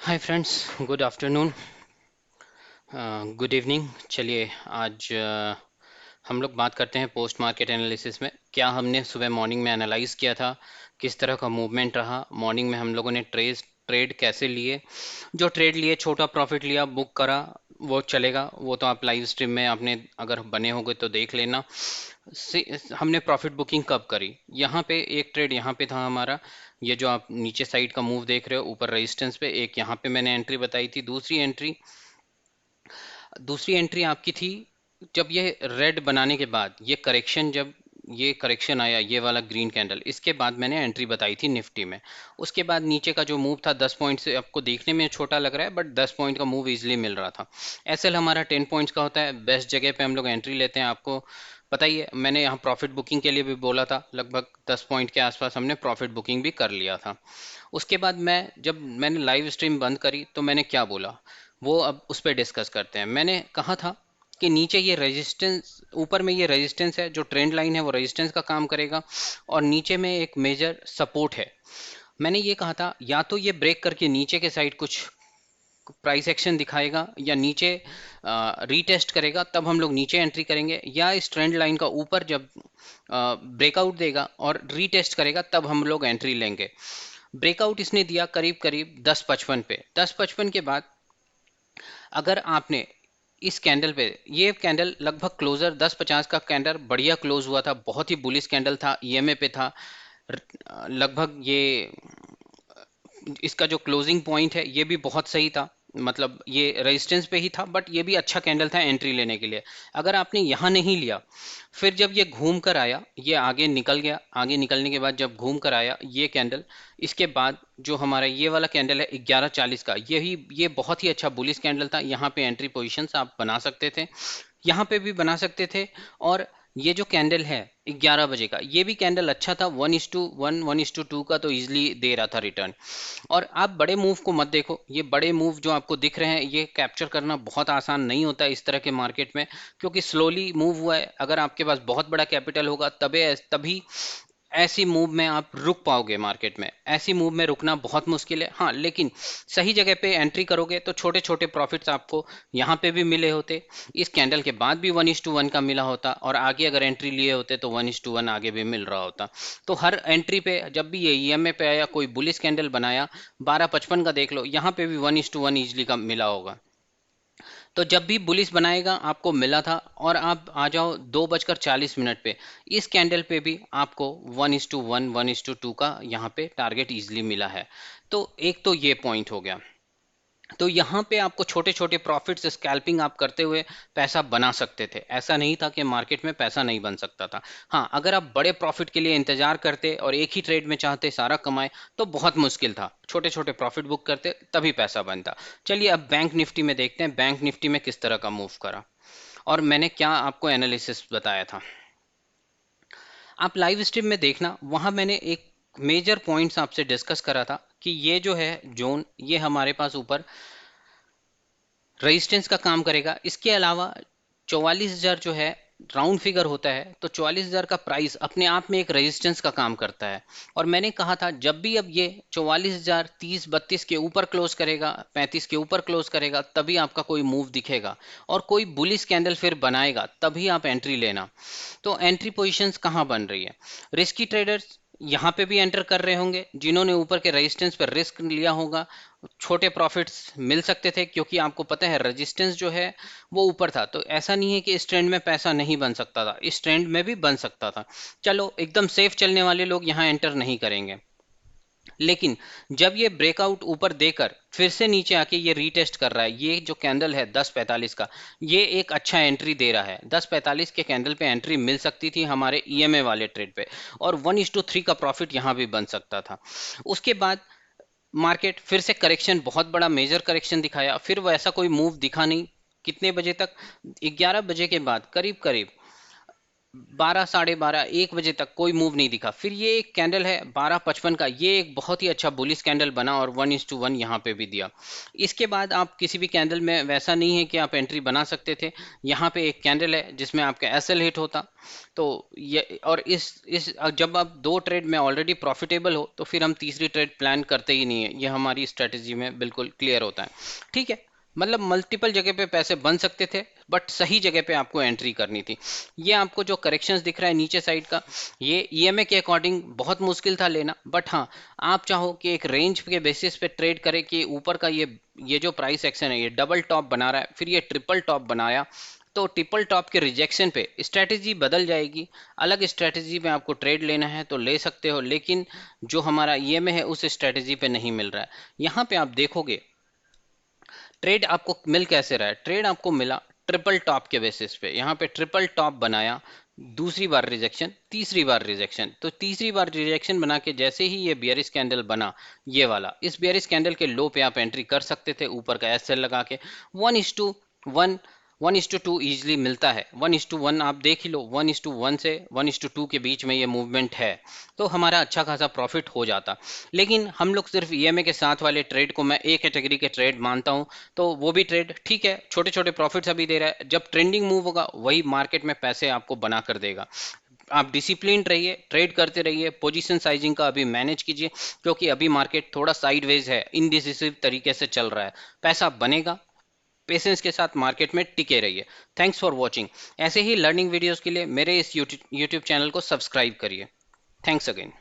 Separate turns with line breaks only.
Hi friends, good afternoon, good evening. चलिए आज हम लोग बात करते हैं पोस्ट मार्केट एनालिसिस में। क्या हमने सुबह मॉर्निंग में एनालाइज किया था, किस तरह का मूवमेंट रहा मॉर्निंग में, हम लोगों ने ट्रेड कैसे लिए, जो ट्रेड लिए छोटा प्रॉफिट लिया बुक करा, वो चलेगा। वो तो आप लाइव स्ट्रीम में आपने अगर बने होंगे तो देख लेना। हमने प्रॉफिट बुकिंग कब करी, यहाँ पे एक ट्रेड यहाँ पे था हमारा, ये जो आप नीचे साइड का मूव देख रहे हो ऊपर रेजिस्टेंस पे, एक यहाँ पे मैंने एंट्री बताई थी। दूसरी एंट्री आपकी थी जब ये रेड बनाने के बाद ये करेक्शन, जब ये करेक्शन आया, ये वाला ग्रीन कैंडल, इसके बाद मैंने एंट्री बताई थी निफ्टी में। उसके बाद नीचे का जो मूव था 10 पॉइंट से, आपको देखने में छोटा लग रहा है बट 10 पॉइंट का मूव इजिली मिल रहा था। एसएल हमारा 10 पॉइंट्स का होता है, बेस्ट जगह पे हम लोग एंट्री लेते हैं। आपको पता ही है, मैंने यहाँ प्रॉफिट बुकिंग के लिए भी बोला था, लगभग 10 पॉइंट के आसपास हमने प्रॉफिट बुकिंग भी कर लिया था। उसके बाद जब मैंने लाइव स्ट्रीम बंद करी तो मैंने क्या बोला, वो अब उस पर डिस्कस करते हैं। मैंने कहा था कि नीचे ये रेजिस्टेंस, ऊपर में ये रेजिस्टेंस है, जो ट्रेंड लाइन है वो रेजिस्टेंस का काम करेगा, और नीचे में एक मेजर सपोर्ट है। मैंने ये कहा था या तो ये ब्रेक करके नीचे के साइड कुछ प्राइस एक्शन दिखाएगा या नीचे रीटेस्ट करेगा, तब हम लोग नीचे एंट्री करेंगे, या इस ट्रेंड लाइन का ऊपर जब ब्रेकआउट देगा और रीटेस्ट करेगा तब हम लोग एंट्री लेंगे। ब्रेकआउट इसने दिया करीब करीब 10.55 पे। 10.55 के बाद अगर आपने इस कैंडल पे, ये कैंडल लगभग क्लोजर 10.50 का कैंडल बढ़िया क्लोज हुआ था, बहुत ही बुलिश कैंडल था, ईएमए पे था। लगभग ये इसका जो क्लोजिंग पॉइंट है ये भी बहुत सही था, मतलब ये रेजिस्टेंस पे ही था बट ये भी अच्छा कैंडल था एंट्री लेने के लिए। अगर आपने यहाँ नहीं लिया, फिर जब ये घूम कर आया, ये आगे निकल गया, आगे निकलने के बाद जब घूम कर आया ये कैंडल, इसके बाद जो हमारा ये वाला कैंडल है 11:40 का, ये बहुत ही अच्छा बुलिश कैंडल था। यहाँ पे एंट्री पोजीशंस आप बना सकते थे, यहाँ पे भी बना सकते थे। और ये जो कैंडल है 11 बजे का, ये भी कैंडल अच्छा था, 1:1 1:2 का तो इजिली दे रहा था रिटर्न। और आप बड़े मूव को मत देखो, ये बड़े मूव जो आपको दिख रहे हैं ये कैप्चर करना बहुत आसान नहीं होता है इस तरह के मार्केट में, क्योंकि स्लोली मूव हुआ है। अगर आपके पास बहुत बड़ा कैपिटल होगा तभी ऐसी मूव में आप रुक पाओगे मार्केट में, ऐसी मूव में रुकना बहुत मुश्किल है। हाँ, लेकिन सही जगह पे एंट्री करोगे तो छोटे छोटे प्रॉफिट्स आपको यहाँ पे भी मिले होते, इस कैंडल के बाद भी 1:1 का मिला होता, और आगे अगर एंट्री लिए होते तो 1:1 आगे भी मिल रहा होता। तो हर एंट्री पे जब भी ये ईएमए पे आया, कोई बुलिश कैंडल बनाया, 12.55 का देख लो, यहाँ पे भी 1:1 इजली का मिला होगा। तो जब भी बुलिश बनाएगा आपको मिला था। और आप आ जाओ 2:40 पे, इस कैंडल पे भी आपको 1:1 1:2 का यहाँ पे टारगेट इजिली मिला है। तो एक तो ये पॉइंट हो गया। तो यहाँ पे आपको छोटे छोटे प्रॉफिट्स स्कैल्पिंग आप करते हुए पैसा बना सकते थे, ऐसा नहीं था कि मार्केट में पैसा नहीं बन सकता था। हाँ, अगर आप बड़े प्रॉफिट के लिए इंतजार करते और एक ही ट्रेड में चाहते सारा कमाए तो बहुत मुश्किल था, छोटे छोटे प्रॉफिट बुक करते तभी पैसा बनता। चलिए अब बैंक निफ्टी में देखते हैं, बैंक निफ्टी में किस तरह का मूव करा और मैंने क्या आपको एनालिसिस बताया था। आप लाइव स्ट्रीम में देखना, वहां मैंने एक मेजर पॉइंट्स आपसे डिस्कस करा था कि ये जो है जोन, ये हमारे पास ऊपर रेजिस्टेंस का काम करेगा। इसके अलावा 44,000 जो है राउंड फिगर होता है, तो 44,000 का प्राइस अपने आप में एक रेजिस्टेंस का काम करता है। और मैंने कहा था जब भी अब ये 44,000 30 32 के ऊपर क्लोज करेगा, 35 के ऊपर क्लोज करेगा, तभी आपका कोई मूव दिखेगा और कोई बुलिश कैंडल फिर बनाएगा, तभी आप एंट्री लेना। तो एंट्री पोजीशंस कहाँ बन रही है, रिस्की ट्रेडर्स यहाँ पे भी एंटर कर रहे होंगे, जिन्होंने ऊपर के रेजिस्टेंस पर रिस्क लिया होगा, छोटे प्रॉफिट्स मिल सकते थे, क्योंकि आपको पता है रेजिस्टेंस जो है वो ऊपर था। तो ऐसा नहीं है कि इस ट्रेंड में पैसा नहीं बन सकता था, इस ट्रेंड में भी बन सकता था। चलो एकदम सेफ चलने वाले लोग यहाँ एंटर नहीं करेंगे, लेकिन जब ये ब्रेकआउट ऊपर देकर फिर से नीचे आके ये रीटेस्ट कर रहा है, ये जो कैंडल है 10:45 का, ये एक अच्छा एंट्री दे रहा है। 10:45 के कैंडल पे एंट्री मिल सकती थी हमारे ईएमए वाले ट्रेड पे, और 1:3 का प्रॉफिट यहाँ भी बन सकता था। उसके बाद मार्केट फिर से करेक्शन, बहुत बड़ा मेजर करेक्शन दिखाया, फिर वैसा कोई मूव दिखा नहीं। कितने बजे तक, 11 बजे के बाद करीब करीब 12 12:30 1 बजे तक कोई मूव नहीं दिखा। फिर ये एक कैंडल है 12:55 का, ये एक बहुत ही अच्छा बुलिश कैंडल बना और 1:1 यहाँ पे भी दिया। इसके बाद आप किसी भी कैंडल में वैसा नहीं है कि आप एंट्री बना सकते थे। यहाँ पे एक कैंडल है जिसमें आपका एसएल हिट होता, तो ये और इस जब आप दो ट्रेड में ऑलरेडी प्रॉफिटेबल हो तो फिर हम तीसरी ट्रेड प्लान करते ही नहीं है, ये हमारी स्ट्रेटेजी में बिल्कुल क्लियर होता है। ठीक है, मतलब मल्टीपल जगह पे पैसे बन सकते थे बट सही जगह पे आपको एंट्री करनी थी। ये आपको जो करेक्शंस दिख रहा है नीचे साइड का, ये ईएमए के अकॉर्डिंग बहुत मुश्किल था लेना, बट हाँ आप चाहो कि एक रेंज के बेसिस पे ट्रेड करें कि ऊपर का ये जो प्राइस एक्शन है ये डबल टॉप बना रहा है, फिर ये ट्रिपल टॉप बनाया, तो ट्रिपल टॉप के रिजेक्शन पे स्ट्रेटेजी बदल जाएगी। अलग स्ट्रेटेजी में आपको ट्रेड लेना है तो ले सकते हो, लेकिन जो हमारा ईएमए है उस स्ट्रेटेजी पे नहीं मिल रहा है। यहाँ पे आप देखोगे ट्रेड आपको मिल कैसे रहा है, ट्रेड आपको मिला ट्रिपल टॉप के बेसिस पे। यहाँ पे ट्रिपल टॉप बनाया, दूसरी बार रिजेक्शन, तीसरी बार रिजेक्शन, तो तीसरी बार रिजेक्शन बना के जैसे ही ये बियरिश कैंडल बना ये वाला, इस बियरिश कैंडल के लो पे आप एंट्री कर सकते थे ऊपर का एस एल लगा के। 1:1 1:2 ईजिली मिलता है, 1:1 आप देख ही लो, 1:1 से 1:2 के बीच में ये मूवमेंट है, तो हमारा अच्छा खासा प्रॉफिट हो जाता। लेकिन हम लोग सिर्फ ईएमए के साथ वाले ट्रेड को मैं ए कैटेगरी के ट्रेड मानता हूं, तो वो भी ट्रेड ठीक है, छोटे छोटे प्रॉफिट्स अभी दे रहा है, जब ट्रेंडिंग मूव होगा वही मार्केट में पैसे आपको बना कर देगा। आप डिसिप्लिन रहिए, ट्रेड करते रहिए, पोजीशन साइजिंग का अभी मैनेज कीजिए, क्योंकि अभी मार्केट थोड़ा साइडवेज है, इनडिसिसिव तरीके से चल रहा है, पैसा बनेगा, पेशेंस के साथ मार्केट में टिके रहिए। Thanks for watching. ऐसे ही लर्निंग वीडियोस के लिए मेरे इस यूट्यूब चैनल को सब्सक्राइब करिए। Thanks again.